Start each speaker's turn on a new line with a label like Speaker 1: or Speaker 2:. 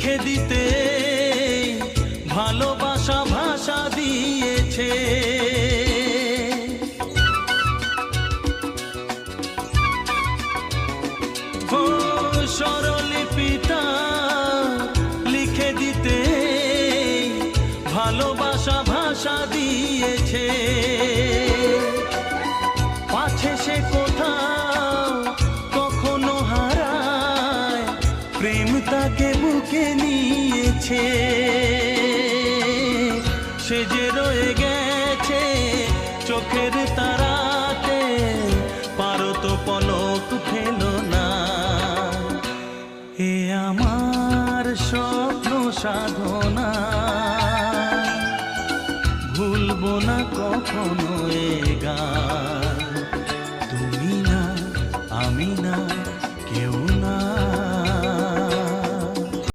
Speaker 1: লিখে দিতে ভালোবাসা ভাষা দিয়েছে। ও স্বরলিপিটা লিখে দিতে ভালোবাসা ভাষা দিয়েছে। পাছে সে কোথাও কখনো হারায়, প্রেম তাকে বুকে নিয়েছে। সে যে রয়ে গেছে চোখের তারাতে, পারো তো পলক ফেলো না। এ আমার স্বপ্ন সাধনা, ভুলবো না কখনো এ গান।